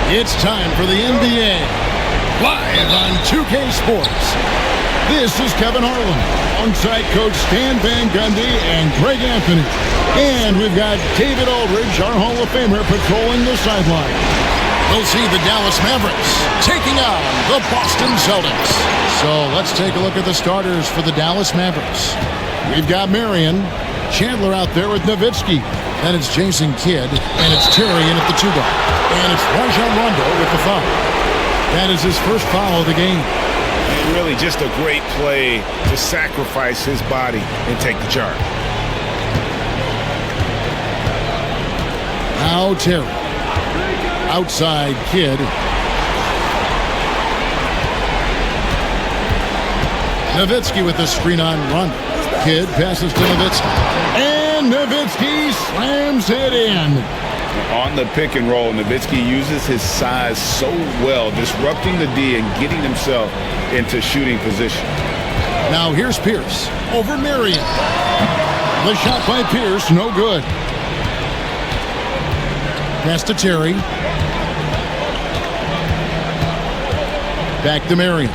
It's time for the NBA, live on 2K Sports. This is Kevin Harlan, alongside Coach Stan Van Gundy and Greg Anthony. And we've got David Aldridge, our Hall of Famer, patrolling the sideline. We'll see the Dallas Mavericks taking on the Boston Celtics. So let's take a look at the starters for the Dallas Mavericks. We've got Marion, Chandler out there with Nowitzki. Then it's Jason Kidd, and it's Terry in at the 2-guard. And it's Rajon Rondo with the foul. That is his first foul of the game. And really just a great play to sacrifice his body and take the charge. Now Terry. Outside Kidd. Nowitzki with the screen on Rondo. Kidd passes to Nowitzki. And Nowitzki slams it in. On the pick and roll, Nowitzki uses his size so well, disrupting the D and getting himself into shooting position. Now here's Pierce over Marion. The shot by Pierce, no good. Pass to Terry. Back to Marion.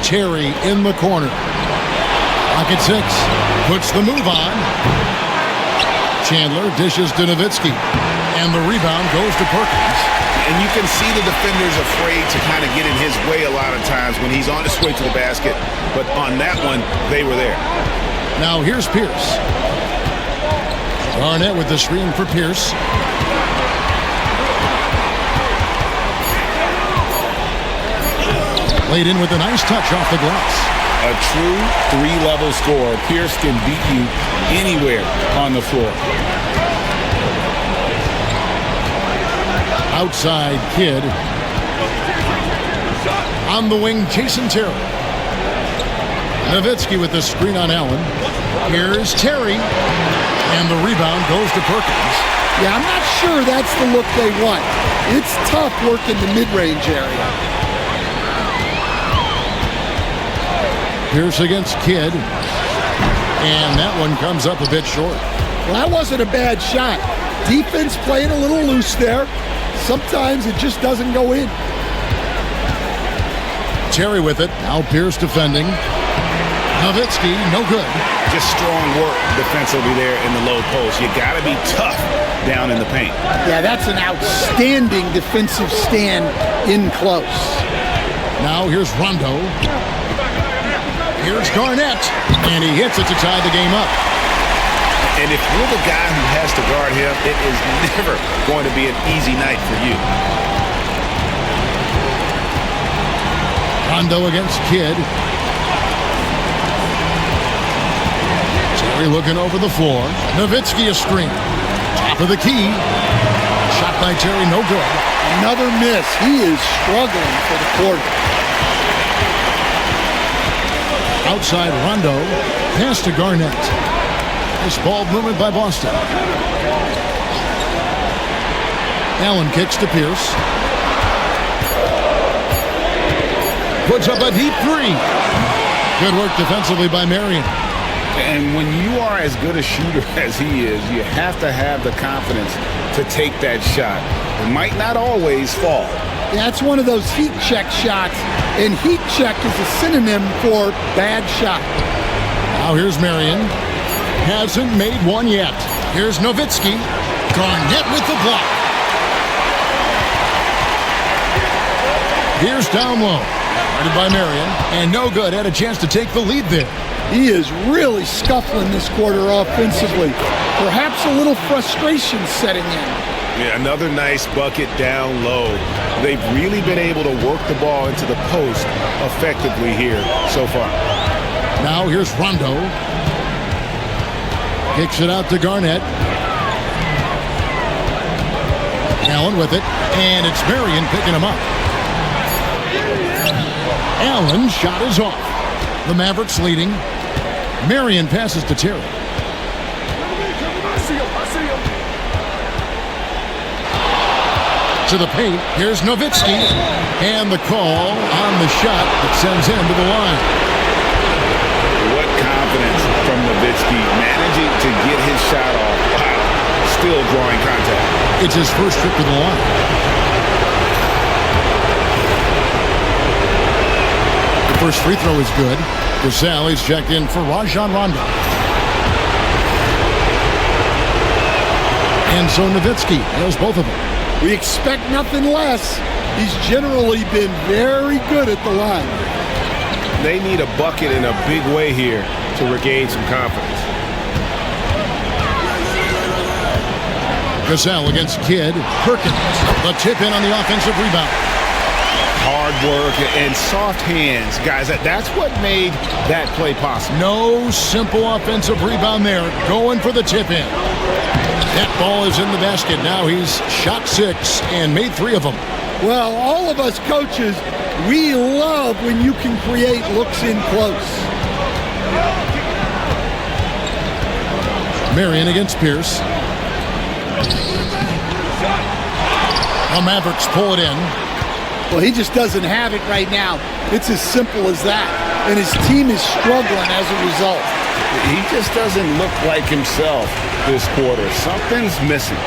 Terry in the corner. Pocket 6. Puts the move on. Chandler dishes to Nowitzki. And the rebound goes to Perkins. And you can see the defender's afraid to kind of get in his way a lot of times when he's on his way to the basket. But on that one, they were there. Now here's Pierce. Garnett with the screen for Pierce. Laid in with a nice touch off the glass. A true three-level scorer. Pierce can beat you anywhere on the floor. Outside Kidd. On the wing, Jason Terry. Nowitzki with the screen on Allen. Here's Terry. And the rebound goes to Perkins. Yeah, I'm not sure that's the look they want. It's tough working the mid-range area. Pierce against Kidd. And that one comes up a bit short. Well, that wasn't a bad shot. Defense playing a little loose there. Sometimes it just doesn't go in. Terry with it. Now Pierce defending. Nowitzki, no good. Just strong work defensively there in the low post. You got to be tough down in the paint. Yeah, that's an outstanding defensive stand in close. Now here's Rondo. Here's Garnett. And he hits it to tie the game up. And if you're the guy who has to guard him, it is never going to be an easy night for you. Rondo against Kidd. Terry looking over the floor. Nowitzki a screen. Top of the key. Shot by Terry, no good. Another miss. He is struggling for the quarter. Outside Rondo. Pass to Garnett. Nice ball movement by Boston. Allen kicks to Pierce. Puts up a deep three. Good work defensively by Marion. And when you are as good a shooter as he is, you have to have the confidence to take that shot. It might not always fall. That's one of those heat check shots, and heat check is a synonym for bad shot. Now here's Marion. Hasn't made one yet. Here's Nowitzki. Garnett with the block. Here's down low. Guarded by Marion. And no good. Had a chance to take the lead there. He is really scuffling this quarter offensively. Perhaps a little frustration setting in. Yeah, another nice bucket down low. They've really been able to work the ball into the post effectively here so far. Now here's Rondo. Kicks it out to Garnett. Allen with it. And it's Marion picking him up. Allen's shot is off. The Mavericks leading. Marion passes to Terry. To the paint. Here's Nowitzki. And the call on the shot that sends him to the line. What confidence from Nowitzki managing to get his shot off. Wow. Still drawing contact. It's his first trip to the line. The first free throw is good. Gasol is checked in for Rajon Rondo. And so Nowitzki has both of them. We expect nothing less. He's generally been very good at the line. They need a bucket in a big way here to regain some confidence. Gasol against Kidd. Perkins. The tip in on the offensive rebound. Hard work and soft hands. Guys, that's what made that play possible. No simple offensive rebound there. Going for the tip in. That ball is in the basket. Now he's shot 6 and made 3 of them. Well, all of us coaches, we love when you can create looks in close. Marion against Pierce. The Mavericks pull it in. Well, he just doesn't have it right now. It's as simple as that. And his team is struggling as a result. He just doesn't look like himself this quarter. Something's missing.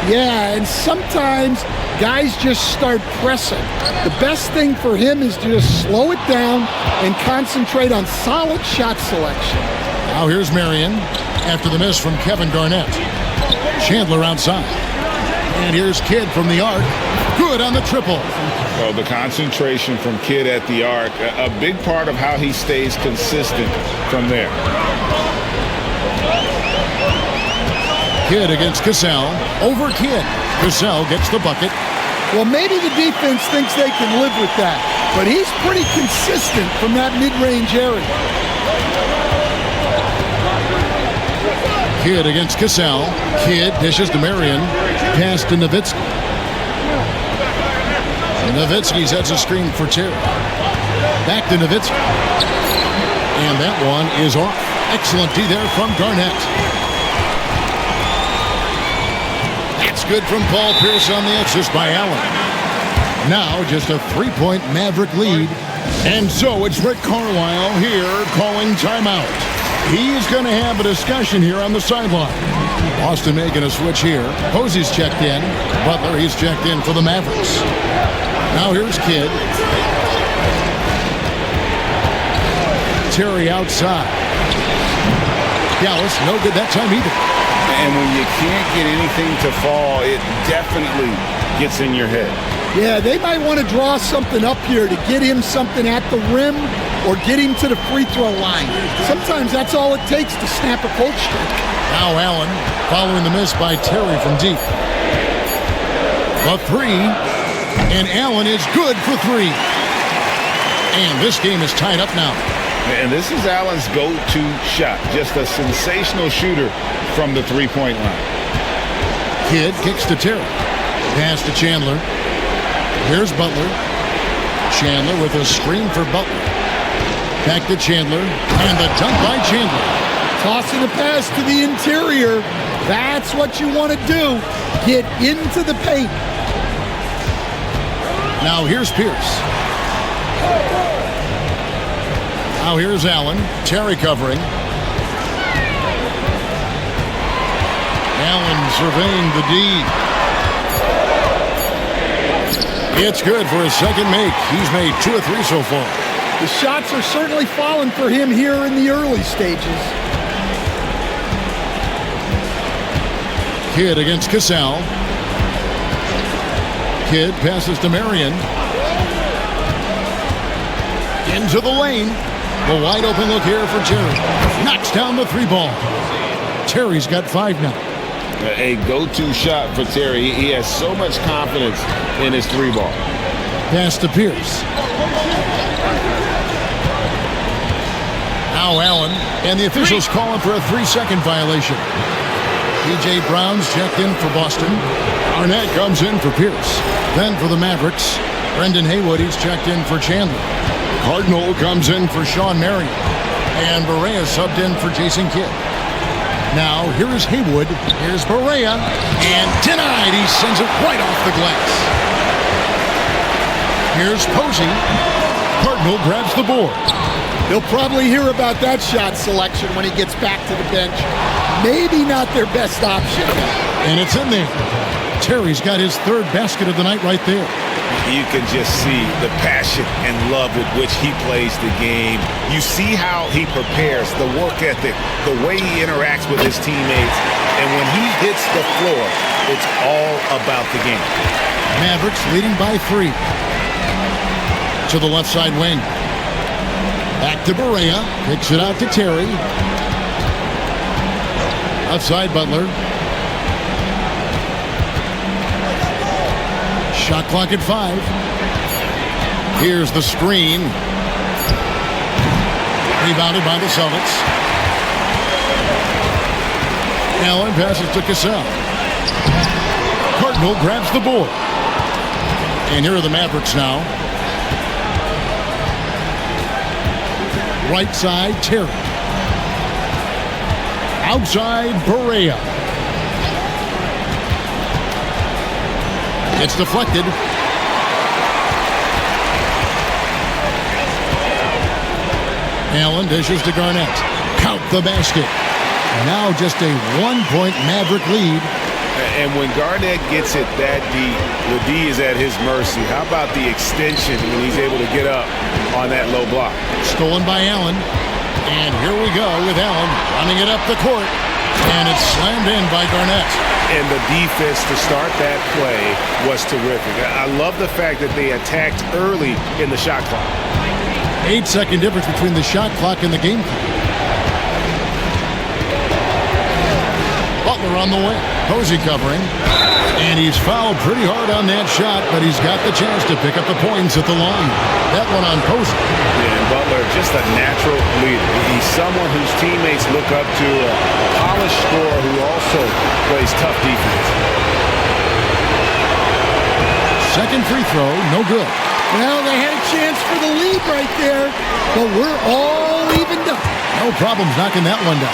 Yeah, and sometimes guys just start pressing. The best thing for him is to just slow it down and concentrate on solid shot selection. Now here's Marion after the miss from Kevin Garnett. Chandler outside. And here's Kidd from the arc. Good on the triple. So the concentration from Kidd at the arc, a big part of how he stays consistent from there. Kidd against Gasol. Over Kidd. Gasol gets the bucket. Well, maybe the defense thinks they can live with that, but he's pretty consistent from that mid-range area. Kidd against Gasol. Kidd dishes to Marion. Pass to Nowitzki. Nowitzki sets a screen for Terry. Back to Nowitzki. And that one is off. Excellent D there from Garnett. That's good from Paul Pierce on the assist by Allen. Now just a 3-point Maverick lead. And so it's Rick Carlisle here calling timeout. He's going to have a discussion here on the sideline. Boston making a switch here. Posey's checked in. Butler, he's checked in for the Mavericks. Now here's Kidd. Terry outside. Dallas, no good that time either. And when you can't get anything to fall, it definitely gets in your head. Yeah, they might want to draw something up here to get him something at the rim or get him to the free throw line. Sometimes that's all it takes to snap a cold streak. Now Allen following the miss by Terry from deep. The 3. And Allen is good for 3. And this game is tied up now. And this is Allen's go-to shot. Just a sensational shooter from the three-point line. Kidd kicks to Terry. Pass to Chandler. Here's Butler. Chandler with a screen for Butler. Back to Chandler. And the dunk by Chandler. Tossing a pass to the interior. That's what you want to do. Get into the paint. Now here's Pierce. Now here's Allen. Terry covering. Allen surveying the D. It's good for his second make. He's made 2 of 3 so far. The shots are certainly falling for him here in the early stages. Kidd against Gasol. Kidd passes to Marion. Into the lane. The wide open look here for Terry. Knocks down the 3 ball. Terry's got 5 now. A go-to shot for Terry. He has so much confidence in his 3 ball. Pass to Pierce. Now Allen. And the officials calling for a 3-second violation. P.J. Brown's checked in for Boston. Arnett comes in for Pierce. Then for the Mavericks, Brendan Haywood, he's checked in for Chandler. Cardinal comes in for Sean Marion. And Barea subbed in for Jason Kidd. Now, here is Haywood. Here's Barea. And denied. He sends it right off the glass. Here's Posey. Cardinal grabs the board. He'll probably hear about that shot selection when he gets back to the bench. Maybe not their best option. And it's in there. Terry's got his third basket of the night right there. You can just see the passion and love with which he plays the game. You see how he prepares, the work ethic, the way he interacts with his teammates. And when he hits the floor, it's all about the game. Mavericks leading by 3. To the left side wing. Back to Barea. Kicks it out to Terry. Outside Butler. Shot clock at 5. Here's the screen. Rebounded by the Celtics. Allen passes to Cassell. Cardinal grabs the board. And here are the Mavericks now. Right side, Terry. Outside, Barea. It's deflected. Allen dishes to Garnett. Count the basket. Now just a 1-point Maverick lead. And when Garnett gets it that deep, the D is at his mercy. How about the extension when he's able to get up on that low block? Stolen by Allen. And here we go with Allen running it up the court. And it's slammed in by Garnett. And the defense to start that play was terrific. I love the fact that they attacked early in the shot clock. 8-second difference between the shot clock and the game clock. Butler on the wing. Posey covering. And he's fouled pretty hard on that shot, but he's got the chance to pick up the points at the line. That one on Posey. Yeah, and Butler, just a natural leader. He's someone whose teammates look up to, a polished scorer who also plays tough defense. Second free throw, no good. Well, they had a chance for the lead right there, but we're all evened up. No problems knocking that one down.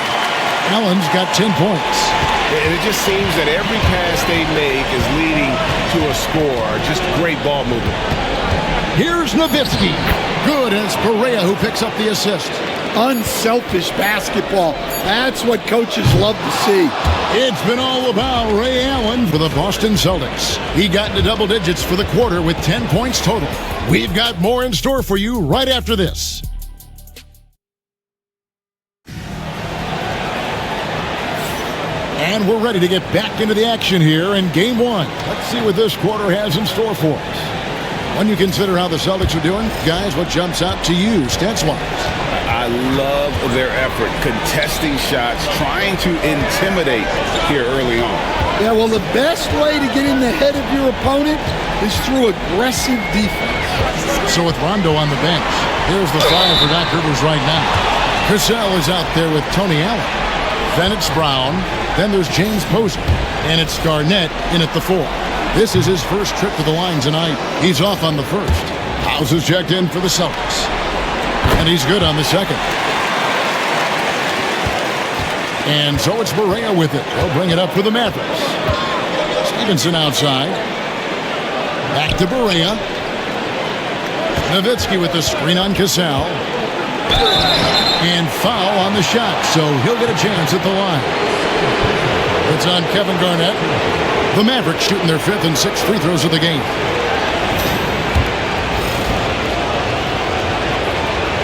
Allen's got 10 points. And it just seems that every pass they make is leading to a score. Just great ball movement. Here's Nowitzki. Good, and it's Barea who picks up the assist. Unselfish basketball. That's what coaches love to see. It's been all about Ray Allen for the Boston Celtics. He got into double digits for the quarter with 10 points total. We've got more in store for you right after this. And we're ready to get back into the action here in Game 1. Let's see what this quarter has in store for us. When you consider how the Celtics are doing, guys, what jumps out to you stats-wise? I love their effort, contesting shots, trying to intimidate here early on. Yeah, well, the best way to get in the head of your opponent is through aggressive defense. So with Rondo on the bench, here's the fire for Doc Rivers right now. Cassell is out there with Tony Allen. Then it's Brown. Then there's James Posey. And it's Garnett in at the 4. This is his first trip to the line tonight. He's off on the first. House is checked in for the Celtics. And he's good on the second. And so it's Barea with it. They'll bring it up for the Mavericks. Stevenson outside. Back to Barea. Nowitzki with the screen on Cassell. And foul on the shot, so he'll get a chance at the line. It's on Kevin Garnett. The Mavericks shooting their 5th and 6th free throws of the game.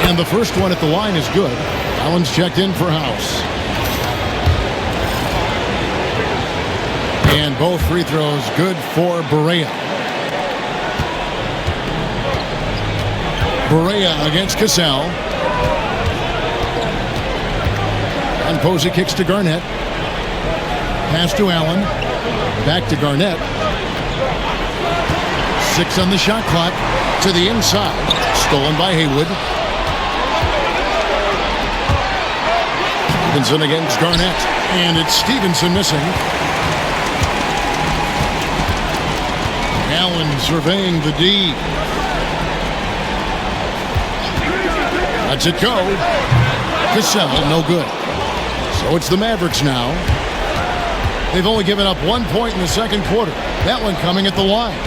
And the first one at the line is good. Allen's checked in for House. And both free throws good for Barea. Barea against Cassell. And Posey kicks to Garnett. Pass to Allen. Back to Garnett. 6 on the shot clock. To the inside. Stolen by Haywood. Stevenson against Garnett. And it's Stevenson missing. Allen surveying the D. Lets it go. Cassell, no good. So it's the Mavericks now. They've only given up 1 point in the second quarter. That one coming at the line.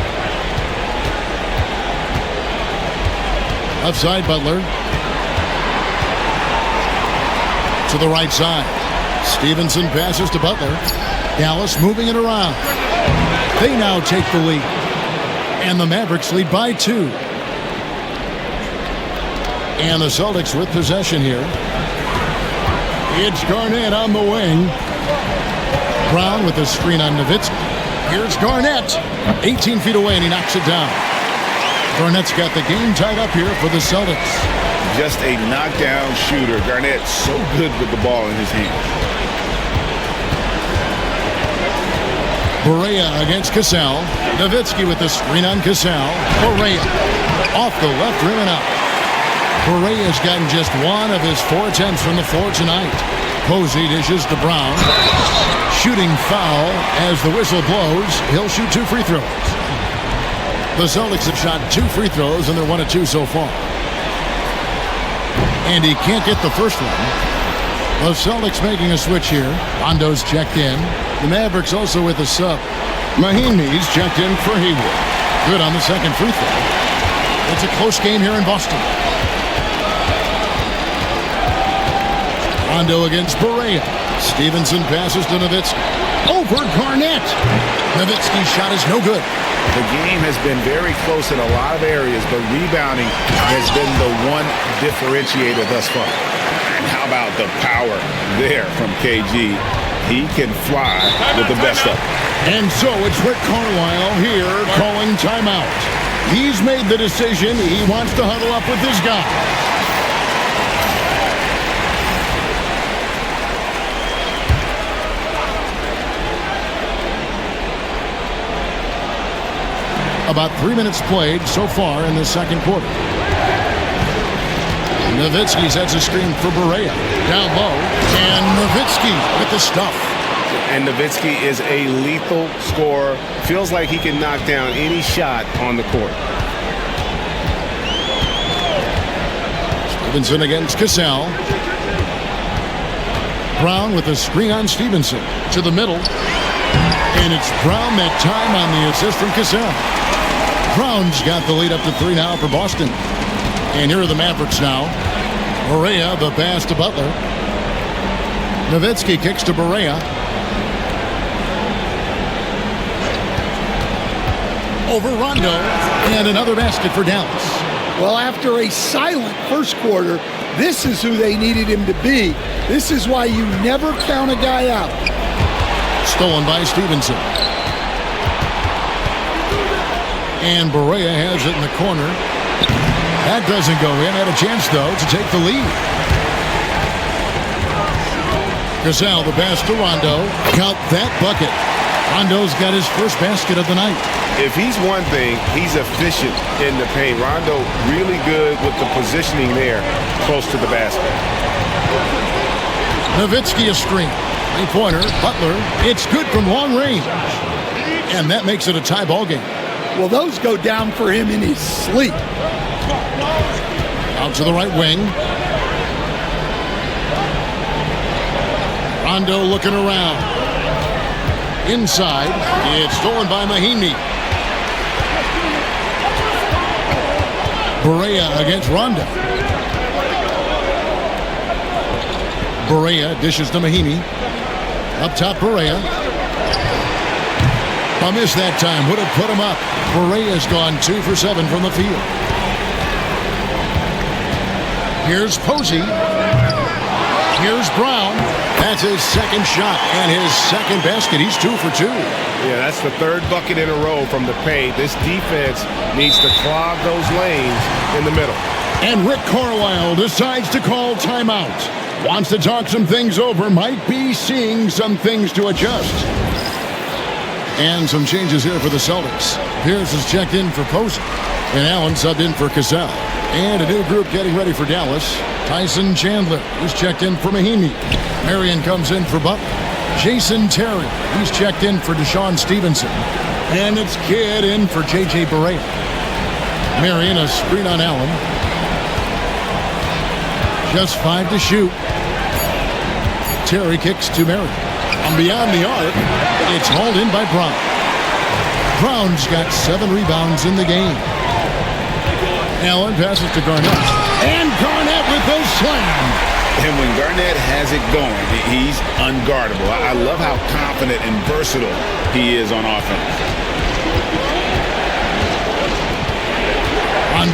Left side, Butler. To the right side. Stevenson passes to Butler. Dallas moving it around. They now take the lead. And the Mavericks lead by 2. And the Celtics with possession here. It's Garnett on the wing. Brown with the screen on Nowitzki. Here's Garnett. 18 feet away, and he knocks it down. Garnett's got the game tied up here for the Celtics. Just a knockdown shooter. Garnett so good with the ball in his hands. Barea against Cassell. Nowitzki with the screen on Cassell. Barea off the left rim and out. Barea's gotten just 1 of his 4 attempts from the floor tonight. Posey dishes to Brown. Shooting foul as the whistle blows. He'll shoot 2 free throws. The Celtics have shot 2 free throws, and they're 1 of 2 so far. And he can't get the first one. The Celtics making a switch here. Rondo's checked in. The Mavericks also with a sub. Mahinmi's checked in for Hayward. Good on the second free throw. It's a close game here in Boston. Rondo against Barea. Stevenson passes to Nowitzki. Over Garnett. Nowitzki's shot is no good. The game has been very close in a lot of areas, but rebounding has been the one differentiator thus far. And how about the power there from KG? He can fly with the best of them. And so it's Rick Carlisle here calling timeout. He's made the decision. He wants to huddle up with his guy. About 3 minutes played so far in the second quarter. Nowitzki sets a screen for Barea. Down low. And Nowitzki with the stuff. And Nowitzki is a lethal scorer. Feels like he can knock down any shot on the court. Stevenson against Cassell. Brown with a screen on Stevenson. To the middle. And it's Brown that time on the assist from Cassell. Brown's got the lead up to 3 now for Boston. And here are the Mavericks now. Barea, the pass to Butler. Nowitzki kicks to Barea. Over Rondo. And another basket for Dallas. Well, after a silent first quarter, this is who they needed him to be. This is why you never count a guy out. Stolen by Stevenson. And Barea has it in the corner. That doesn't go in. Had a chance, though, to take the lead. Cassell, the pass to Rondo. Count that bucket. Rondo's got his first basket of the night. If he's one thing, he's efficient in the paint. Rondo really good with the positioning there close to the basket. Nowitzki a screen. Three-pointer. Butler. It's good from long range. And that makes it a tie ball game. Well, those go down for him in his sleep. Out to the right wing. Rondo looking around. Inside. It's stolen by Mahinmi. Barea against Rondo. Barea dishes to Mahinmi. Up top, Barea. A miss that time. Would have put him up. Barea's gone 2 for 7 from the field. Here's Posey. Here's Brown. That's his second shot and his second basket. He's 2 for 2. Yeah, that's the third bucket in a row from the paint. This defense needs to clog those lanes in the middle. And Rick Carlisle decides to call timeout. Wants to talk some things over. Might be seeing some things to adjust. And some changes here for the Celtics. Pierce is checked in for Posey. And Allen subbed in for Cassell. And a new group getting ready for Dallas. Tyson Chandler, who's checked in for Mahinmi. Marion comes in for Butler. Jason Terry, he's checked in for Deshaun Stevenson. And it's Kidd in for J.J. Barea. Marion a screen on Allen. Just 5 to shoot. Terry kicks to Marion. And beyond the arc, it's hauled in by Brown. Brown's got 7 rebounds in the game. Allen passes to Garnett. And Garnett with the slam. And when Garnett has it going, he's unguardable. I love how confident and versatile he is on offense.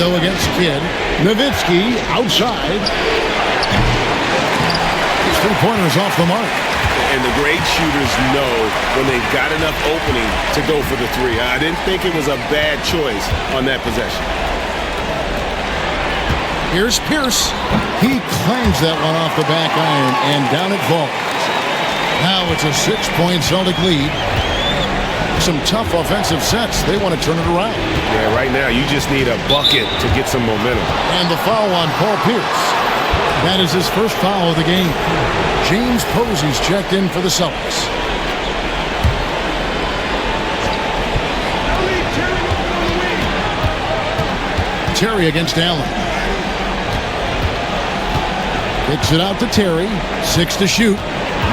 Rondo against Kidd. Nowitzki outside. His three-pointers off the mark. And the great shooters know when they've got enough opening to go for the three. I didn't think it was a bad choice on that possession. Here's Pierce. He claims that one off the back iron, and down it falls. Now it's a 6-point Celtic lead. Some tough offensive sets. They want to turn it around. Yeah, right now you just need a bucket to get some momentum. And the foul on Paul Pierce. That is his first foul of the game. James Posey's checked in for the Celtics. Terry against Allen. Kicks it out to Terry. 6 to shoot.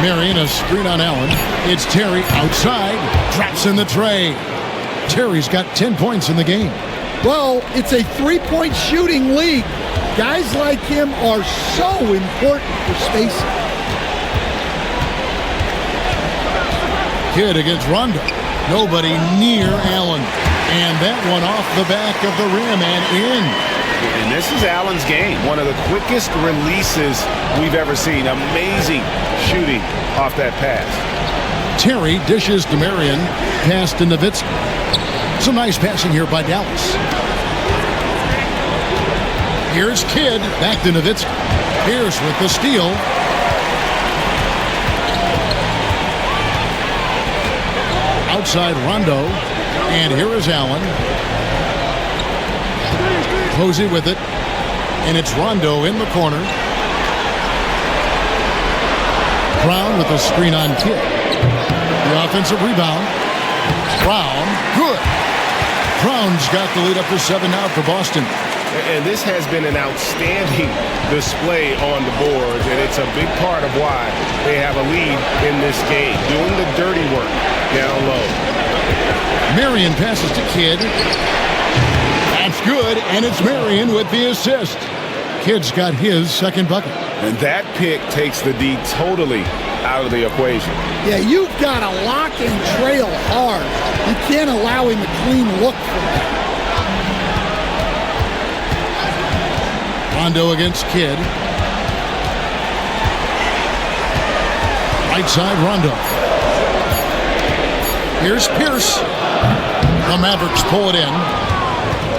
Marion, a screen on Allen. It's Terry outside. Drops in the tray. Terry's got 10 points in the game. Well, it's a three-point shooting league. Guys like him are so important for spacing. Kidd against Rondo. Nobody near Allen. And that one off the back of the rim and in. And this is Allen's game. One of the quickest releases we've ever seen. Amazing shooting off that pass. Terry dishes to Marion. Pass to Nowitzki. Some nice passing here by Dallas. Here's Kidd. Back to Nowitzki. Pierce with the steal. Outside Rondo. And here is Allen. Posey with it. And it's Rondo in the corner. Brown with a screen on Kidd. The offensive rebound. Brown. Good. Brown's got the lead up to 7 now for Boston. And this has been an outstanding display on the boards, and it's a big part of why they have a lead in this game. Doing the dirty work down low. Marion passes to Kidd. That's good, and it's Marion with the assist. Kidd's got his second bucket. And that pick takes the D totally out of the equation. Yeah, you've got to lock and trail hard. You can't allow him a clean look from that. Rondo against Kidd. Right side Rondo. Here's Pierce. The Mavericks pull it in.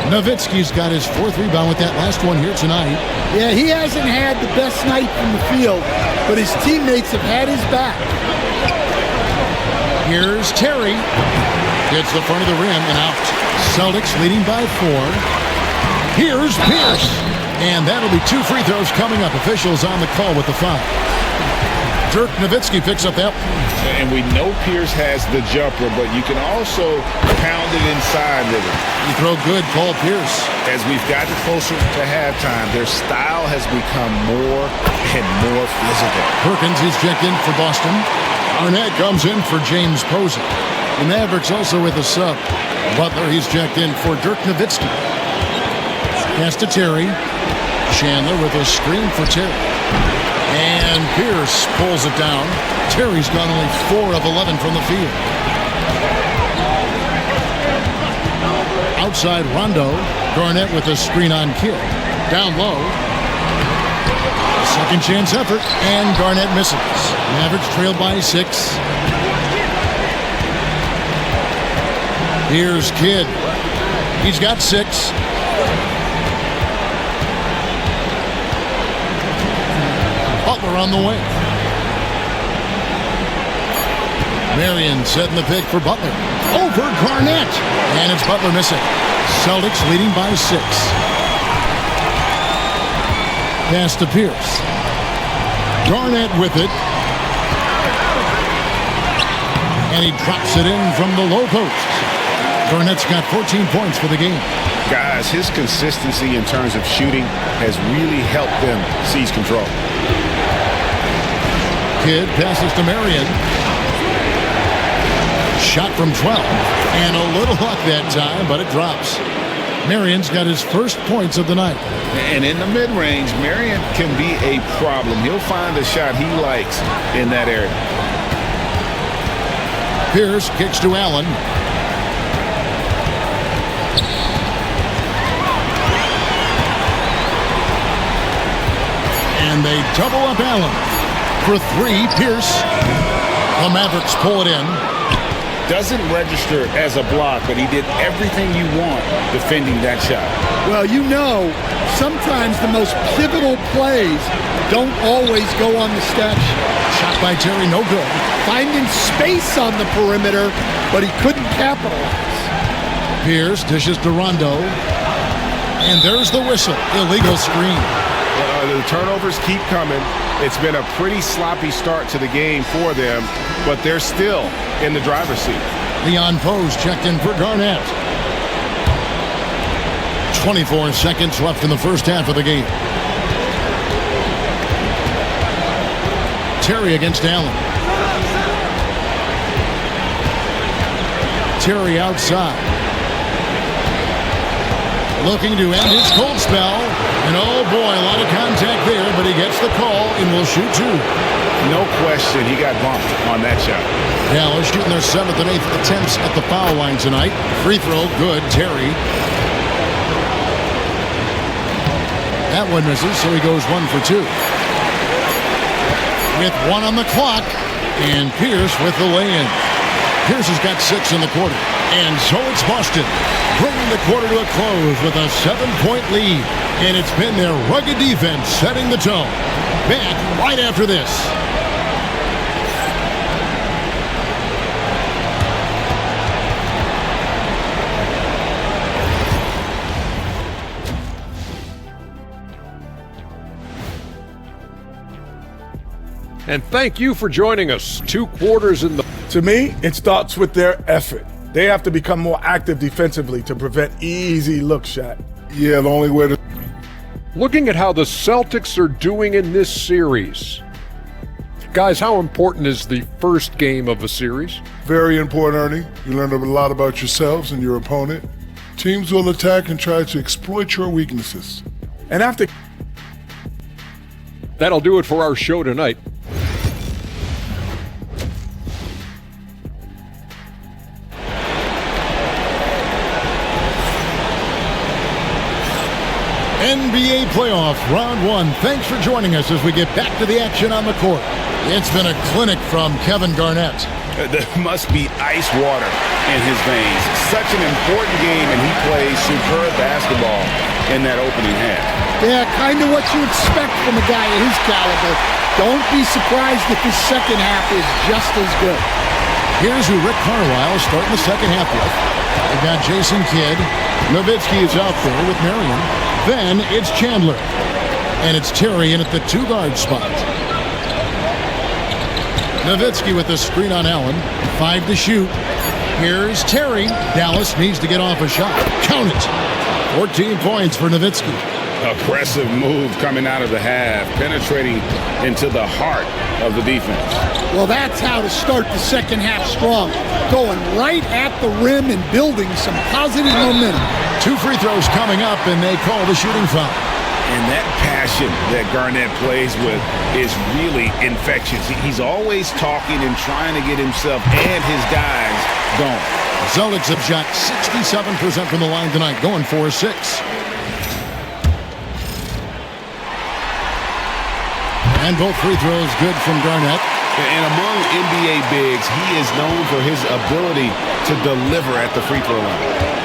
Nowitzki's got his 4th rebound with that last one here tonight. Yeah, he hasn't had the best night from the field, but his teammates have had his back. Here's Terry. Gets the front of the rim and out. Celtics leading by 4. Here's Pierce. And that'll be 2 free throws coming up. Officials on the call with the foul. Dirk Nowitzki picks up that. And we know Pierce has the jumper, but you can also pound it inside with him. You throw good, Paul Pierce. As we've gotten closer to halftime, their style has become more and more physical. Perkins is checked in for Boston. Arnett comes in for James Posey. The Mavericks also with a sub. Butler, he's checked in for Dirk Nowitzki. Pass to Terry. Chandler with a screen for Terry. And Pierce pulls it down. Terry's gone only 4 of 11 from the field. Outside Rondo. Garnett with a screen on Kidd. Down low. Second chance effort. And Garnett misses. Mavericks trailed by 6. Here's Kidd. He's got 6. Butler on the wing. Marion setting the pick for Butler. Over Garnett. And it's Butler missing. Celtics leading by 6. Pass to Pierce. Garnett with it. And he drops it in from the low post. Garnett's got 14 points for the game. Guys, his consistency in terms of shooting has really helped them seize control. Kidd passes to Marion. Shot from 12. And a little luck that time, but it drops. Marion's got his first points of the night. And in the mid-range, Marion can be a problem. He'll find the shot he likes in that area. Pierce kicks to Allen. double up Allen. For three, Pierce. The Mavericks pull it in. Doesn't register as a block, but he did everything you want defending that shot. Well, you know, sometimes the most pivotal plays don't always go on the stat sheet. Shot by Terry, no good. Finding space on the perimeter, but he couldn't capitalize. Pierce dishes to Rondo. And there's the whistle. Illegal screen. The turnovers keep coming. It's been a pretty sloppy start to the game for them, but they're still in the driver's seat. Leon Pose checked in for Garnett. 24 seconds left in the first half of the game. Terry against Allen. Terry outside. Looking to end his cold spell. And oh boy, a lot of contact there, but he gets the call and will shoot two. No question, he got bumped on that shot. Dallas shooting their 7th and 8th attempts at the foul line tonight. Free throw, good, Terry. That one misses, so he goes 1 for 2. With 1 on the clock, and Pierce with the lay-in. Pierce has got 6 in the quarter. And so it's Boston, bringing the quarter to a close with a 7-point lead. And it's been their rugged defense setting the tone. Back right after this. And thank you for joining us. 2 quarters in the... To me, it starts with their effort. They have to become more active defensively to prevent easy look shot. Yeah, the only way to... Looking at how the Celtics are doing in this series. Guys, how important is the first game of a series? Very important, Ernie. You learn a lot about yourselves and your opponent. Teams will attack and try to exploit your weaknesses. And after... That'll do it for our show tonight. NBA playoff round 1. Thanks for joining us as we get back to the action on the court. It's been a clinic from Kevin Garnett. There must be ice water in his veins. Such an important game, and he plays superb basketball in that opening half. Yeah, kind of what you expect from a guy of his caliber. Don't be surprised if his second half is just as good. Here's who Rick Carlisle starting the second half with. They've got Jason Kidd. Nowitzki is out there with Marion. Then it's Chandler. And it's Terry in at the 2-guard spot. Nowitzki with the screen on Allen. 5 to shoot. Here's Terry. Dallas needs to get off a shot. Count it. 14 points for Nowitzki. Aggressive move coming out of the half, penetrating into the heart of the defense. Well, that's how to start the second half strong. Going right at the rim and building some positive momentum. 2 free throws coming up, and they call the shooting foul. And that passion that Garnett plays with is really infectious. He's always talking and trying to get himself and his guys going. Celtics have shot 67% from the line tonight, going 4-6. And both free throws good from Garnett. And among NBA bigs, he is known for his ability to deliver at the free throw line.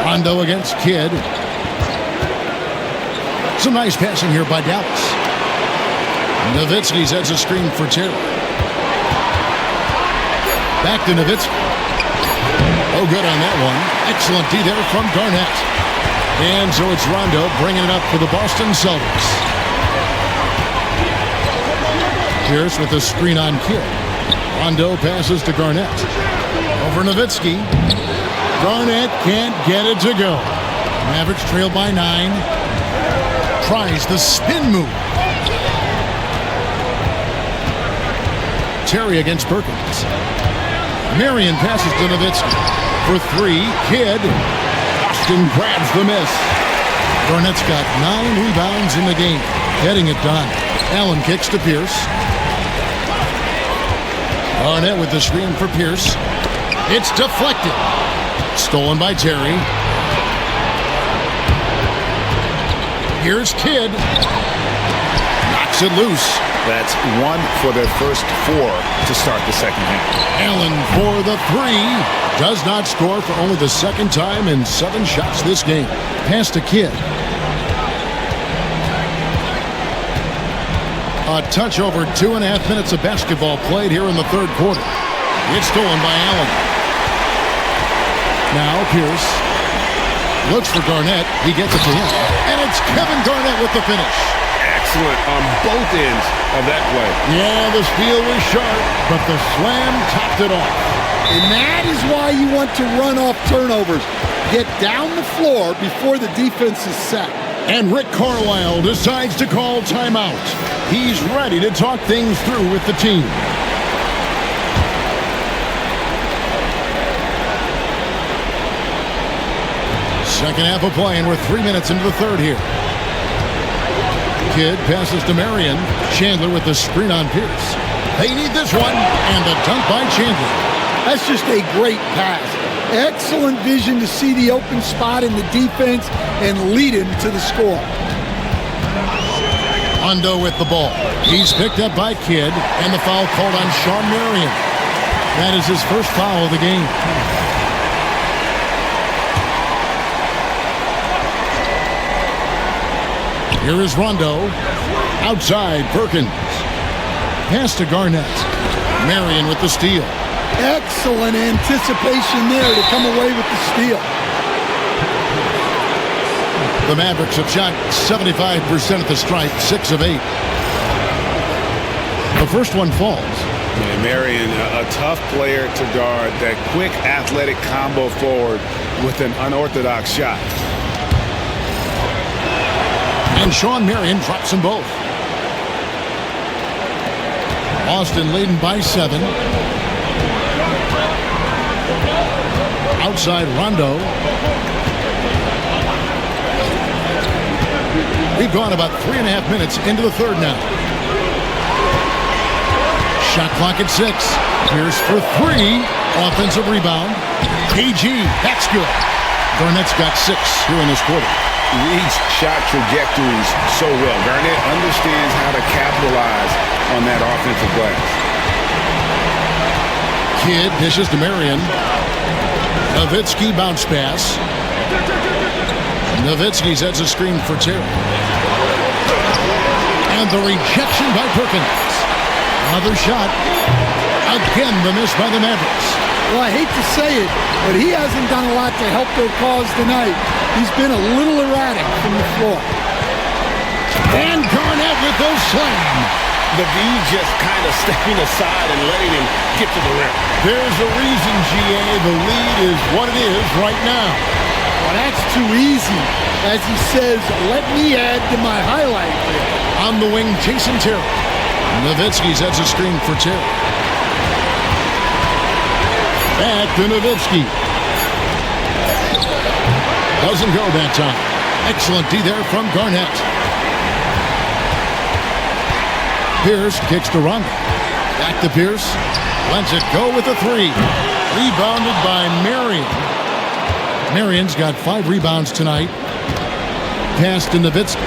Rondo against Kidd. Some nice passing here by Dallas. Nowitzki sets a screen for Terry. Back to Nowitzki. Oh, good on that one. Excellent D there from Garnett. And so it's Rondo bringing it up for the Boston Celtics. Pierce with the screen on Kidd. Rondo passes to Garnett. Over Nowitzki. Garnett can't get it to go. Mavericks trail by 9. Tries the spin move. Terry against Perkins. Marion passes to Nowitzki. For 3, Kidd. Boston grabs the miss. Garnett's got 9 rebounds in the game. Getting it done. Allen kicks to Pierce. Garnett with the screen for Pierce. It's deflected. Stolen by Terry. Here's Kidd. Knocks it loose. That's 1 for their first 4 to start the second half. Allen for the 3. Does not score for only the second time in 7 shots this game. Pass to Kidd. A touch over 2.5 minutes of basketball played here in the third quarter. It's stolen by Allen. Now Pierce looks for Garnett. He gets it to him. And it's Kevin Garnett with the finish. Excellent on both ends of that play. Yeah, the steal was sharp, but the slam topped it off. And that is why you want to run off turnovers. Get down the floor before the defense is set. And Rick Carlisle decides to call timeout. He's ready to talk things through with the team. Second half of play, and we're 3 minutes into the third here. Kidd passes to Marion. Chandler with the screen on Pierce. They need this one, and the dunk by Chandler. That's just a great pass. Excellent vision to see the open spot in the defense and lead him to the score. Rondo with the ball. He's picked up by Kidd, and the foul called on Sean Marion. That is his first foul of the game. Here is Rondo. Outside, Perkins. Pass to Garnett. Marion with the steal. Excellent anticipation there to come away with the steal. The Mavericks have shot 75% at the stripe, 6 of 8. The first one falls. And Marion, a tough player to guard. That quick athletic combo forward with an unorthodox shot. And Sean Marion drops them both. Austin leading by 7. Outside Rondo. We've gone about 3.5 minutes into the third now. Shot clock at 6. Pierce for 3. Offensive rebound. KG, that's good. Garnett's got 6 here in this quarter. Reads shot trajectories so well. Garnett understands how to capitalize on that offensive glass. Kidd dishes to Marion. Nowitzki bounce pass. Nowitzki sets a screen for Terry. And the rejection by Perkins. Another shot. Again, the miss by the Mavericks. Well, I hate to say it, but he hasn't done a lot to help their cause tonight. He's been a little erratic from the floor. And Garnett with the slam. The V just kind of stepping aside and letting him get to the rim. There's a reason, GA. The lead is what it is right now. Well, that's too easy. As he says, let me add to my highlight reel. On the wing, Jason Terry. Nowitzki sets a screen for Terry. Back to Nowitzki. Doesn't go that time. Excellent D there from Garnett. Pierce kicks to Rondo. Back to Pierce. Lets it go with a 3. Rebounded by Marion. Marion's got 5 rebounds tonight. Pass to Nowitzki.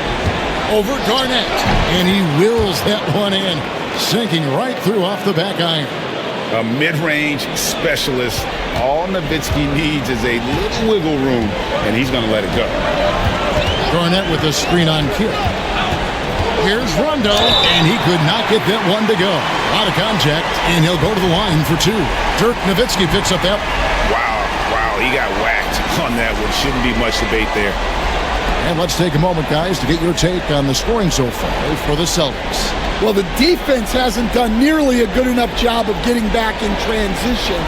Over Garnett. And he wills that one in. Sinking right through off the back iron. A mid-range specialist. All Nowitzki needs is a little wiggle room, and he's going to let it go. Garnett with a screen on Kidd. Here's Rondo, and he could not get that one to go. Out of contact, and he'll go to the line for 2. Dirk Nowitzki picks up that. Wow, he got whacked on that one. Shouldn't be much debate there. And let's take a moment, guys, to get your take on the scoring so far for the Celtics. Well, the defense hasn't done nearly a good enough job of getting back in transition,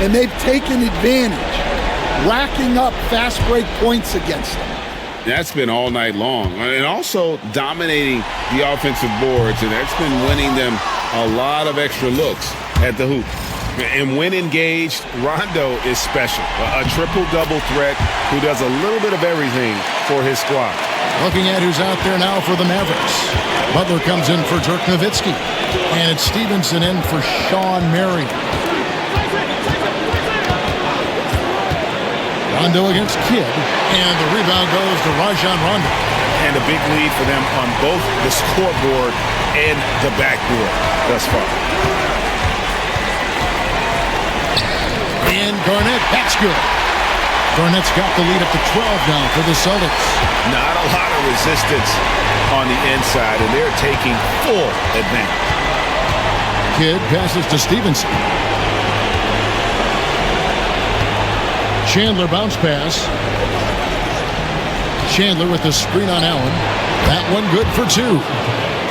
and they've taken advantage, racking up fast break points against them. That's been all night long. And also dominating the offensive boards, and that's been winning them a lot of extra looks at the hoop. And when engaged, Rondo is special. A triple-double threat who does a little bit of everything for his squad. Looking at who's out there now for the Mavericks. Butler comes in for Dirk Nowitzki. And it's Stevenson in for Sean Marion. Rondo against Kidd. And the rebound goes to Rajon Rondo. and a big lead for them on both the scoreboard and the backboard thus far. And Garnett, that's good. Garnett's got the lead up to 12 now for the Celtics. Not a lot of resistance on the inside, and they're taking full advantage. Kidd passes to Stevenson. Chandler bounce pass. Chandler with the screen on Allen. That one good for 2.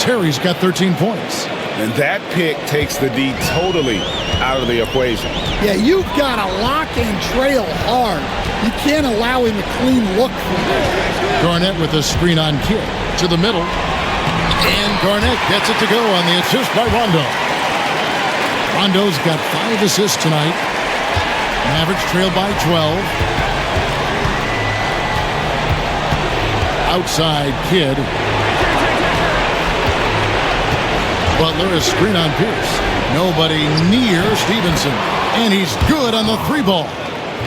Terry's got 13 points. And that pick takes the D totally out of the equation. Yeah, you've got to lock and trail hard. You can't allow him a clean look from there. Garnett with a screen on Kidd. To the middle. And Garnett gets it to go on the assist by Rondo. Rondo's got 5 assists tonight. Mavericks trail by 12. Outside Kidd. Butler is screen on Pierce. Nobody near Stevenson. And he's good on the 3-ball.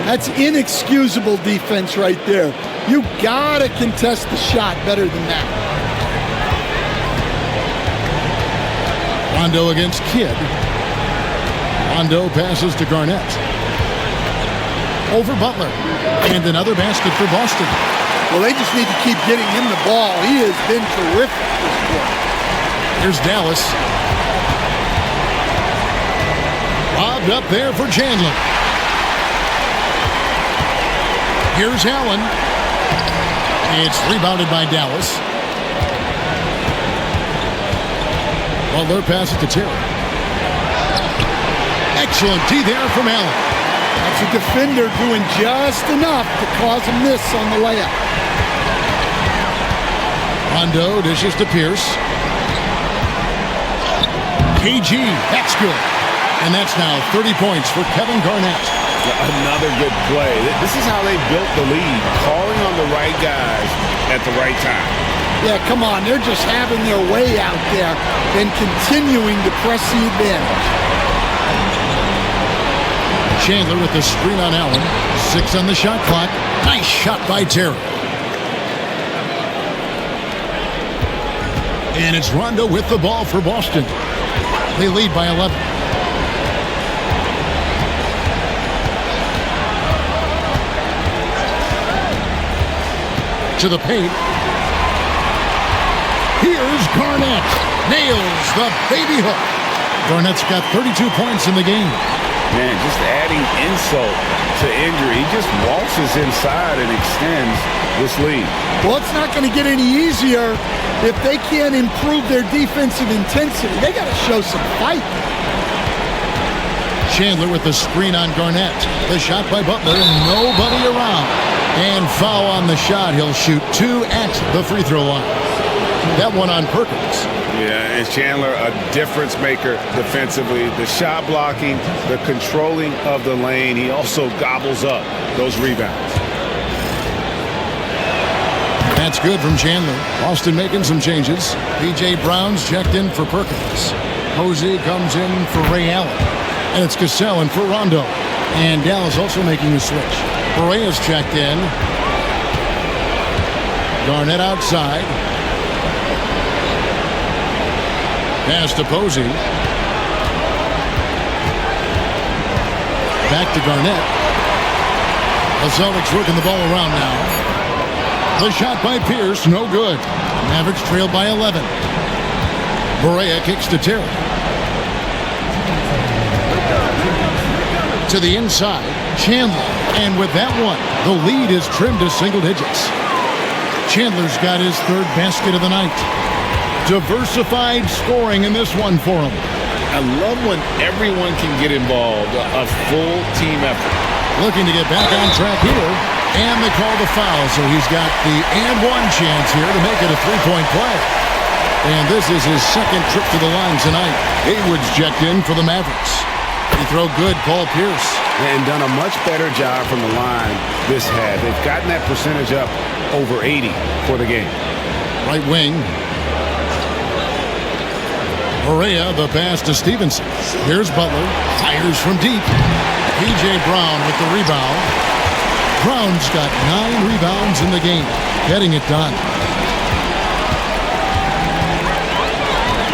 That's inexcusable defense right there. You gotta contest the shot better than that. Rondo against Kidd. Rondo passes to Garnett. Over Butler. And another basket for Boston. Well, they just need to keep getting him the ball. He has been terrific this quarter. Here's Dallas. Lobbed up there for Chandler. Here's Allen. It's rebounded by Dallas. Butler passes to Terry. Excellent D there from Allen. That's a defender doing just enough to cause a miss on the layup. Rondo dishes to Pierce. KG, that's good. And that's now 30 points for Kevin Garnett. Another good play. This is how they built the lead, calling on the right guys at the right time. Yeah, come on. They're just having their way out there and continuing to press the advantage. Chandler with the screen on Allen. 6 on the shot clock. Nice shot by Terry. And it's Rondo with the ball for Boston. They lead by 11. To the paint. Here's Garnett. Nails the baby hook. Garnett's got 32 points in the game. Man, just adding insult to injury. He just waltzes inside and extends this lead. Well, it's not going to get any easier if they can't improve their defensive intensity. They got to show some fight. Chandler with the screen on Garnett. The shot by Butler. Nobody around. And foul on the shot. He'll shoot 2 at the free throw line. That one on Perkins. Yeah, and Chandler, a difference maker defensively. The shot blocking, the controlling of the lane. He also gobbles up those rebounds. That's good from Chandler. Boston making some changes. P.J. Brown's checked in for Perkins. Posey comes in for Ray Allen. And it's Cassell in for Rondo. And Dallas also making a switch. Correa's checked in. Garnett outside. Pass to Posey. Back to Garnett. The Celtics working the ball around now. The shot by Pierce, no good. Mavericks trail by 11. Correa kicks to Terry. To the inside, Chandler. And with that one, the lead is trimmed to single digits. Chandler's got his 3rd basket of the night. Diversified scoring in this one for him. I love when everyone can get involved, a full team effort. Looking to get back on track here. And they call the foul, so he's got the and one chance here to make it a 3-point play. And this is his 2nd trip to the line tonight. Haywood's checked in for the Mavericks. He throw good, Paul Pierce. And done a much better job from the line this half. They've gotten that percentage up over 80 for the game. Right wing. Correa, the pass to Stevenson. Here's Butler. Fires from deep. P.J. Brown with the rebound. Brown's got 9 rebounds in the game. Getting it done.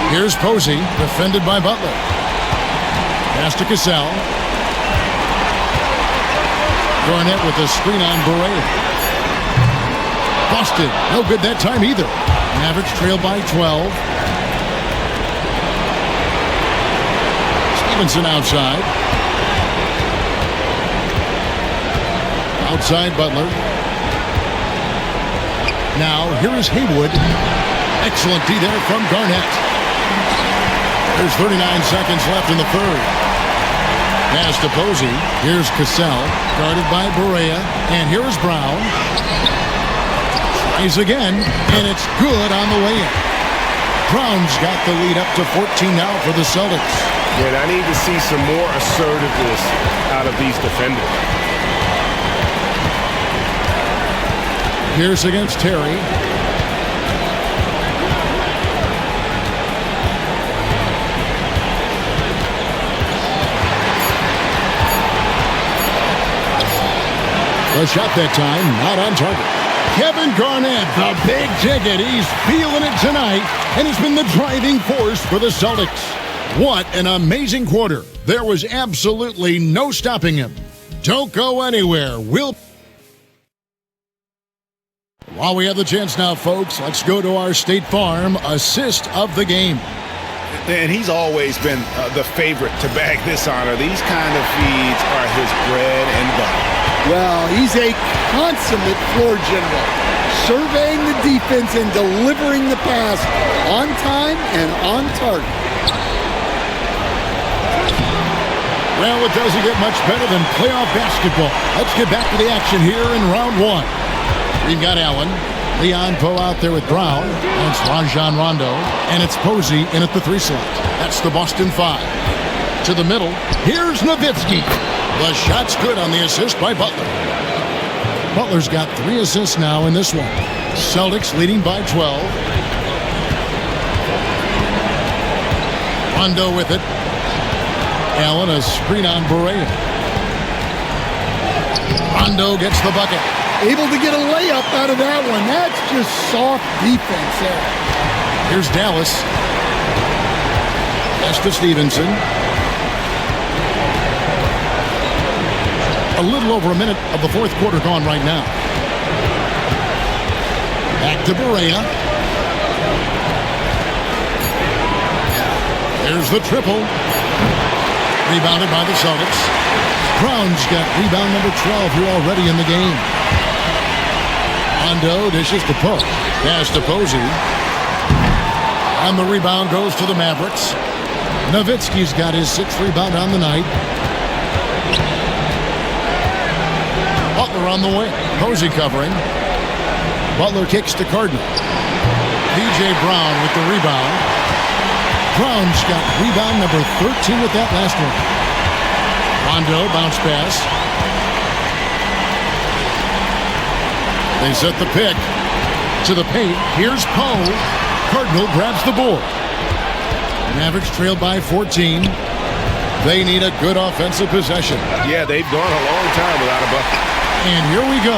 Here's Posey, defended by Butler. Pass to Cassell. Garnett with a screen on Barea. Busted. No good that time either. Mavericks trail by 12. Stevenson outside. Outside Butler. Now, here is Haywood. Excellent D there from Garnett. There's 39 seconds left in the third. Pass to Posey. Here's Cassell, guarded by Barea. And here's Brown. Tries again, and it's good on the way in. Brown's got the lead up to 14 now for the Celtics. And I need to see some more assertiveness out of these defenders. Pierce against Terry. The shot that time, not on target. Kevin Garnett, the big ticket. He's feeling it tonight, and he's been the driving force for the Celtics. What an amazing quarter. There was absolutely no stopping him. Don't go anywhere. While we have the chance now, folks, let's go to our State Farm assist of the game. And he's always been the favorite to bag this honor. These kind of feeds are his bread and butter. Well, he's a consummate floor general, surveying the defense and delivering the pass on time and on target. Well, it doesn't get much better than playoff basketball. Let's get back to the action here in round one. We've got Allen. Leon Poe out there with Brown. And it's Rajon Rondo. And it's Posey in at the 3 slot. That's the Boston 5. To the middle. Here's Nowitzki. The shot's good on the assist by Butler. Butler's got 3 assists now in this one. Celtics leading by 12. Rondo with it. Allen, a screen on Barea. Rondo gets the bucket. Able to get a layup out of that one. That's just soft defense there. Here's Dallas. Pass to Stevenson. A little over a minute of the fourth quarter gone right now. Back to Barea. There's the triple. Rebounded by the Celtics. Brown's got rebound number 12 here already in the game. Rondo dishes to Poe. Pass to Posey. And the rebound goes to the Mavericks. Nowitzki's got his 6th rebound on the night. Butler on the way. Posey covering. Butler kicks to Cardinal. P.J. Brown with the rebound. Brown's got rebound number 13 with that last one. Rondo, bounce pass. They set the pick to the paint. Here's Poe. Cardinal grabs the board. Mavericks trailed by 14. They need a good offensive possession. Yeah, they've gone a long time without a bucket. And here we go.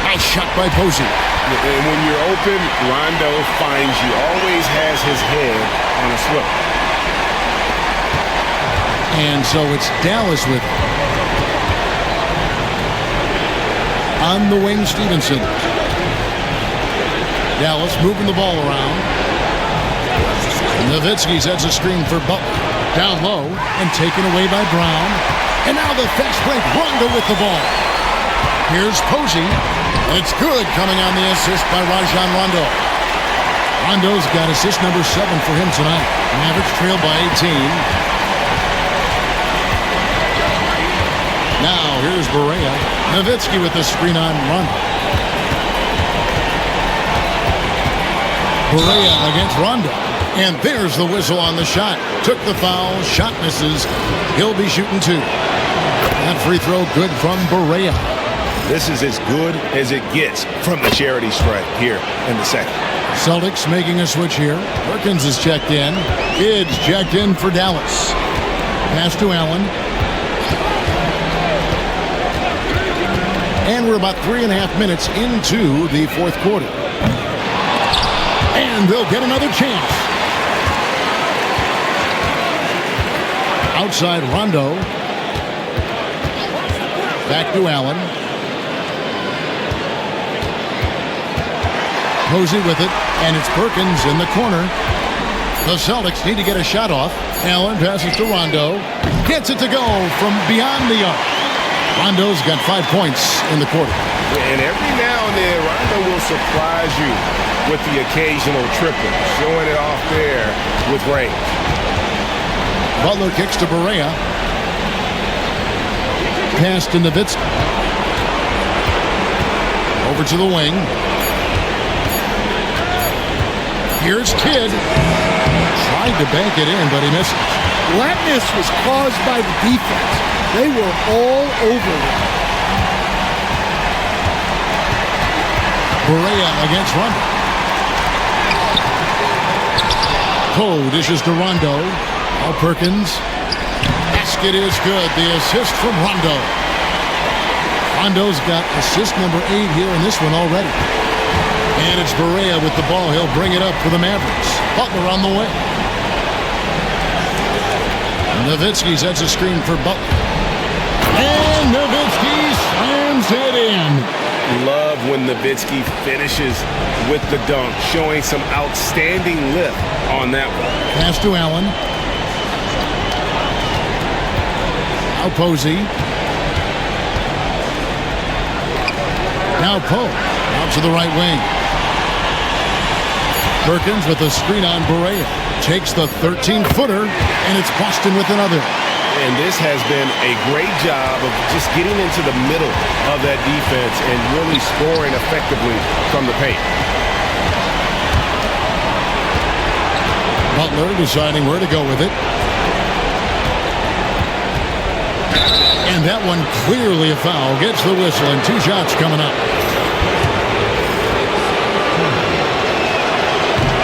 Nice shot by Posey. And when you're open, Rondo finds you. Always has his head on a swivel. And so it's Dallas with it. On the wing, Stevenson. Dallas moving the ball around. Nowitzki sets a screen for Butler. Down low and taken away by Brown. And now the fast break. Rondo with the ball. Here's Posey. It's good coming on the assist by Rajon Rondo. Rondo's got assist number 7 for him tonight. Mavericks trail by 18. Now here's Barea. Nowitzki with the screen on Rondo. Barea against Rondo. And there's the whistle on the shot. Took the foul. Shot misses. He'll be shooting 2. That free throw good from Barea. This is as good as it gets from the charity stripe here in the second. Celtics making a switch here. Perkins is checked in. Kidd's checked in for Dallas. Pass to Allen. And we're about 3.5 minutes into the fourth quarter. And they'll get another chance. Outside Rondo. Back to Allen. Posey with it, and it's Perkins in the corner. The Celtics need to get a shot off. Allen passes to Rondo. Gets it to go from beyond the arc. Rondo's got 5 points in the quarter. And every now and then, Rondo will surprise you with the occasional triple, showing it off there with range. Butler kicks to Barea. Pass to Nowitzki. Over to the wing. Here's Kidd. Tried to bank it in, but he misses. Lateness was caused by the defense. They were all over it. Barea against Rondo. Poe dishes to Rondo. Now Perkins. Basket is good. The assist from Rondo. Rondo's got assist number 8 here in this one already. And it's Barea with the ball. He'll bring it up for the Mavericks. Butler on the way. Nowitzki sets a screen for Butler. And Nowitzki slams it in. Love when Nowitzki finishes with the dunk, showing some outstanding lift on that one. Pass to Allen. Now Posey. Now Poe. Out to the right wing. Perkins with a screen on Barea. Takes the 13-footer, and it's Boston with another. And this has been a great job of just getting into the middle of that defense and really scoring effectively from the paint. Butler deciding where to go with it. And that one clearly a foul. Gets the whistle, and 2 shots coming up.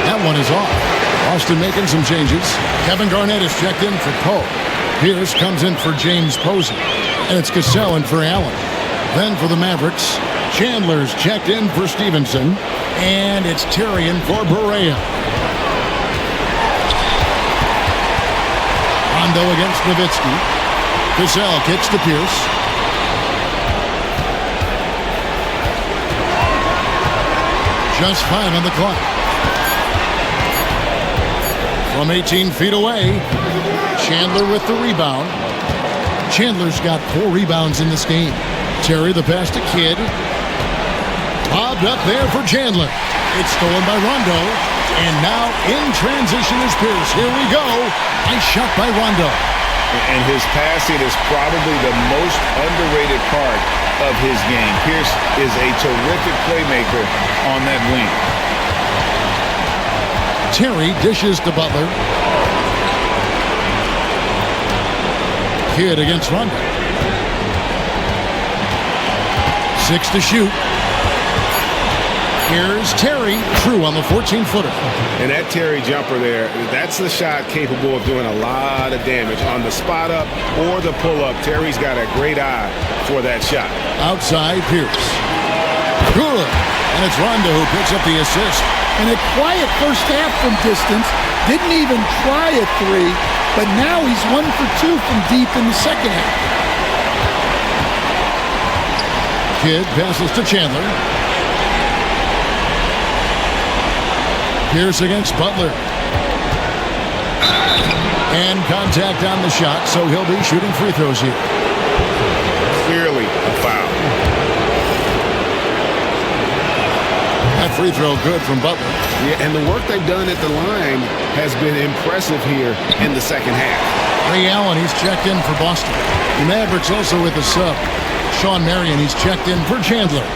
That one is off. Boston making some changes. Kevin Garnett is checked in for Poe. Pierce comes in for James Posey. And it's Cassell in for Allen. Then for the Mavericks, Chandler's checked in for Stevenson. And it's Terry in for Barea. Rondo against Nowitzki. Cassell kicks to Pierce. Just 5 on the clock. From 18 feet away, Chandler with the rebound. Chandler's got 4 rebounds in this game. Terry the pass to Kidd. Bobbed up there for Chandler. It's stolen by Rondo. And now in transition is Pierce. Here we go. Nice shot by Rondo. And his passing is probably the most underrated part of his game. Pierce is a terrific playmaker on that wing. Terry dishes to Butler. Kidd against Rondo. 6 to shoot. Here's Terry, true on the 14-footer. And that Terry jumper there, that's the shot capable of doing a lot of damage. On the spot up or the pull up, Terry's got a great eye for that shot. Outside, Pierce. Good. And it's Rondo who picks up the assist. And a quiet first half from distance. Didn't even try a 3, but now he's 1 for 2 from deep in the second half. Kidd passes to Chandler. Pierce against Butler. And contact on the shot, so he'll be shooting free throws here. Clearly a foul. That free throw good from Butler. Yeah, and the work they've done at the line has been impressive here in the second half. Ray Allen, he's checked in for Boston. The Mavericks also with a sub. Sean Marion, he's checked in for Chandler.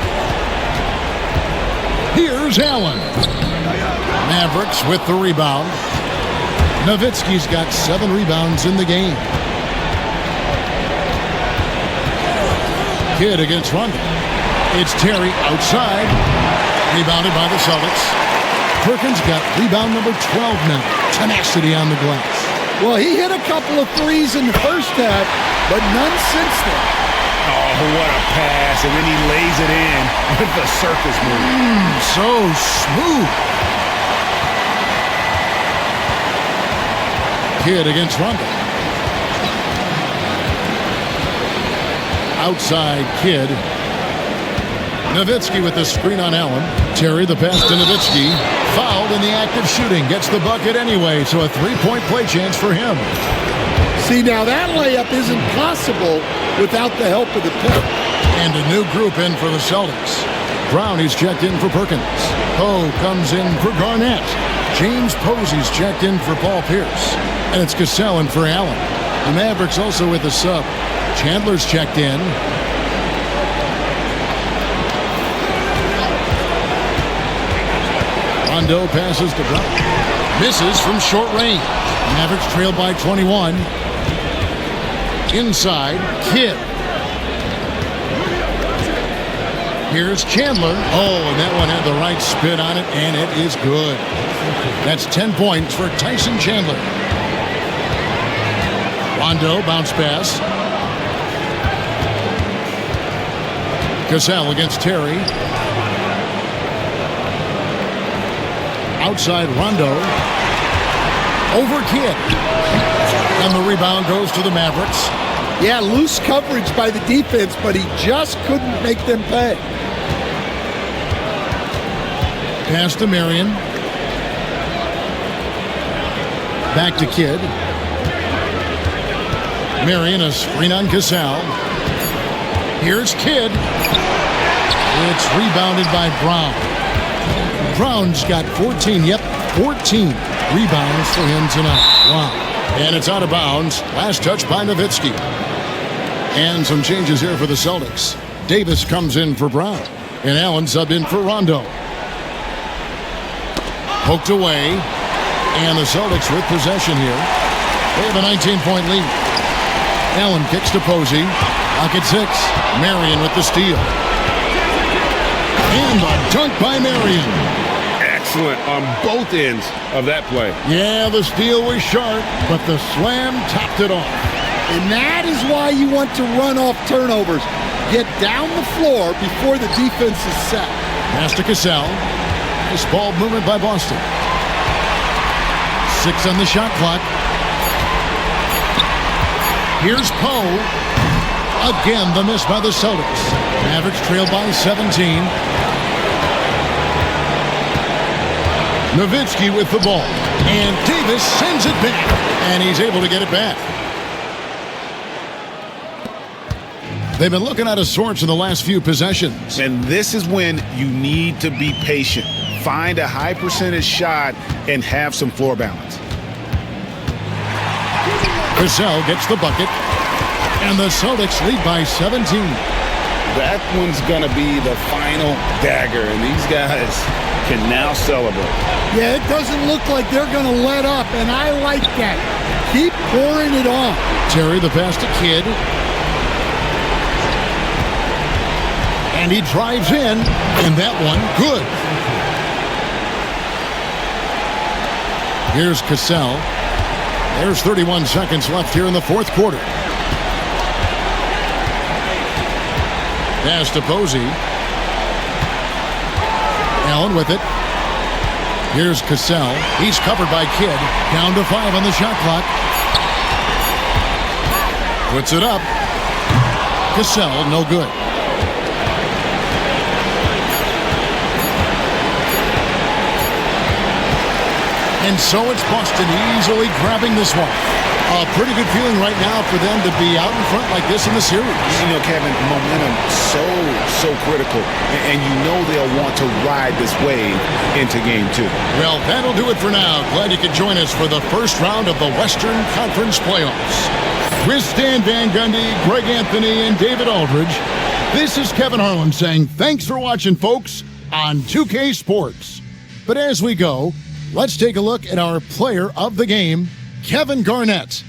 Here's Allen. Mavericks with the rebound. Nowitzki's got 7 rebounds in the game. Kidd against Rondo. It's Terry outside. Rebounded by the Celtics. Perkins got rebound number 12 now. Tenacity on the glass. Well, he hit a couple of 3s in the first half, but none since then. Oh, what a pass. And then he lays it in with the circus move. So smooth. Kidd against Rondo. Outside Kidd. Nowitzki with the screen on Allen. Terry the pass to Nowitzki. Fouled in the act of shooting. Gets the bucket anyway, so a three-point play chance for him. See, now that layup isn't possible without the help of the pick. And a new group in for the Celtics. Brownie's checked in for Perkins. Poe comes in for Garnett. James Posey's checked in for Paul Pierce. And it's Cassell in for Allen. The Mavericks also with a sub. Chandler's checked in. Rondo passes to Brown. Misses from short range. Mavericks trail by 21. Inside, Kidd. Here's Chandler. Oh, and that one had the right spin on it, and it is good. That's 10 points for Tyson Chandler. Rondo, bounce pass. Cassell against Terry. Outside Rondo. Over Kidd. And the rebound goes to the Mavericks. Yeah, loose coverage by the defense, but he just couldn't make them pay. Pass to Marion. Back to Kidd. Marion, a screen on Cassell. Here's Kidd. It's rebounded by Brown. Brown's got 14 rebounds for him tonight. Wow. And it's out of bounds. Last touch by Nowitzki. And some changes here for the Celtics. Davis comes in for Brown. And Allen subbed in for Rondo. Poked away. And the Celtics with possession here. They have a 19-point lead. Allen kicks to Posey. Pocket 6. Marion with the steal. And a dunk by Marion. Excellent on both ends of that play. Yeah, the steal was sharp, but the slam topped it off. And that is why you want to run off turnovers. Get down the floor before the defense is set. Pass to Cassell. Nice ball movement by Boston. 6 on the shot clock. Here's Poe. Again, the miss by the Celtics. Mavericks trail by 17. Nowitzki with the ball. And Davis sends it back. And he's able to get it back. They've been looking out of sorts in the last few possessions. And this is when you need to be patient. Find a high percentage shot and have some floor balance. Cassell gets the bucket. And the Celtics lead by 17. That one's going to be the final dagger, and these guys can now celebrate. Yeah, it doesn't look like they're going to let up, and I like that. Keep pouring it on. Terry the pass to Kidd. And he drives in, and that one, good. Here's Cassell. There's 31 seconds left here in the fourth quarter. Pass to Posey. Allen with it. Here's Cassell. He's covered by Kidd. Down to 5 on the shot clock. Puts it up. Cassell, no good. And so it's Boston easily grabbing this one. A pretty good feeling right now for them to be out in front like this in the series. You know, Kevin, momentum so critical. And you know they'll want to ride this wave into game 2. Well, that'll do it for now. Glad you could join us for the first round of the Western Conference Playoffs. With Stan Van Gundy, Greg Anthony, and David Aldridge, this is Kevin Harlan saying thanks for watching, folks, on 2K Sports. But as we go, let's take a look at our player of the game, Kevin Garnett.